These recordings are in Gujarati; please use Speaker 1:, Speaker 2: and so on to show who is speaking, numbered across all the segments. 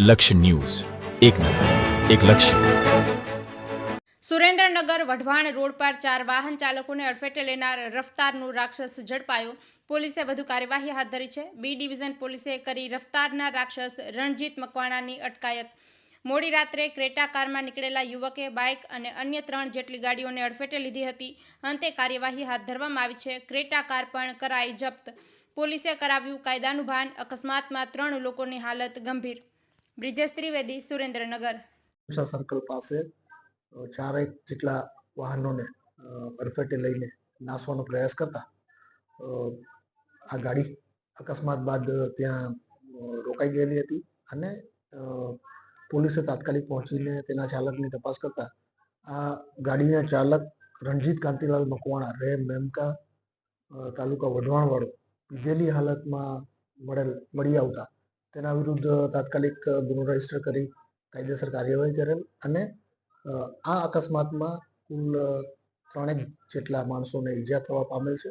Speaker 1: લક્ષ્ય ન્યૂઝ, એક નજર, એક લક્ષ્ય.
Speaker 2: સુરેન્દ્રનગર વઢવાણ રોડ પર 4 વાહન ચાલકોને અડફેટે લેનાર રફતારનો રાક્ષસ ઝડપાયો. પોલીસે વધુ કાર્યવાહી હાથ ધરી છે. બી ડિવિઝન પોલીસે કરી રફતારના રાક્ષસ રણજીત મકવાણાની અટકાયત. મોડી રાત્રે ક્રેટા કારમાં નીકળેલા યુવકે બાઇક અને અન્ય 3 જેટલી ગાડીઓને અડફેટે લીધી હતી. અંતે કાર્યવાહી હાથ ધરવામાં આવી છે. ક્રેટા કાર પણ કરાઈ જપ્ત. પોલીસે કરાવ્યું કાયદાનું ભાન. અકસ્માતમાં 3 લોકોની હાલત ગંભીર. બ્રિજેશ ત્રિવેદી, સુરેન્દ્રનગર.
Speaker 3: સર્કલ પાસે 4 જેટલા વાહનોને અડફેટે લઈને નાસવાનો પ્રયાસ કરતા આ ગાડી અકસ્માત બાદ ત્યાં રોકાઈ ગયેલી હતી અને પોલીસે તાત્કાલિક પહોંચીને તેના ચાલકની તપાસ કરતા આ ગાડીના ચાલક રણજીત કાંતિલાલ મકવાણા રહે મેમકા તાલુકા વઢવાણવાળો પીધેલી હાલતમાં મળી આવતા તેના વિરુદ્ધ તાત્કાલિક ગુનો રજીસ્ટર કરી કાયદેસર કાર્યવાહી કરેલ અને આ અકસ્માતમાં કુલ 3 જેટલા માણસોને ઈજા થવા પામેલ છે.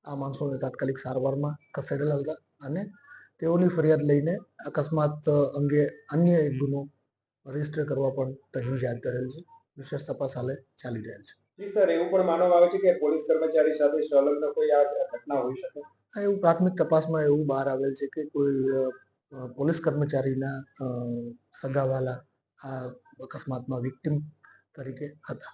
Speaker 3: આ માણસોને તાત્કાલિક સારવારમાં ખસેડેલા હતા અને તેઓની ફરિયાદ લઈને અકસ્માત અંગે અન્ય એક ગુનો રજીસ્ટર કરવા પણ તજવીજ હાથ ધરેલ છે. વિશેષ તપાસ હાલે ચાલી રહેલ છે.
Speaker 4: જી સર, એવું પણ માનવામાં આવે છે કે પોલીસ કર્મચારી સાથે સંલગ્ન કોઈ આ ઘટના હોઈ શકે.
Speaker 3: એવું પ્રાથમિક તપાસમાં એવું બહાર આવેલ છે કે કોઈ પોલીસ કર્મચારીના સગાવાલા આ અકસ્માતમાં વિક્ટિમ તરીકે હતા.